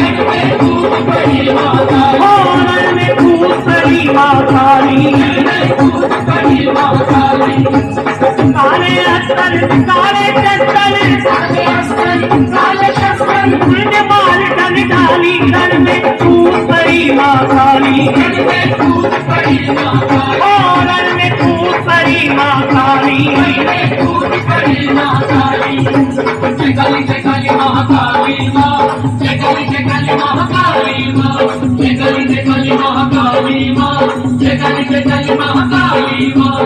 रण में कूद पड़ी माँ काली। काले अस्तर काले शस्त्र उन्हें मार डल डाली। रण में कूद पड़ी माँ काली। रण में कूद पड़ी माँ काली। जय काली महाकाली माँ, जय काली महाकाली माँ, जय काली महाकाली माँ, जय काली महाकाली माँ।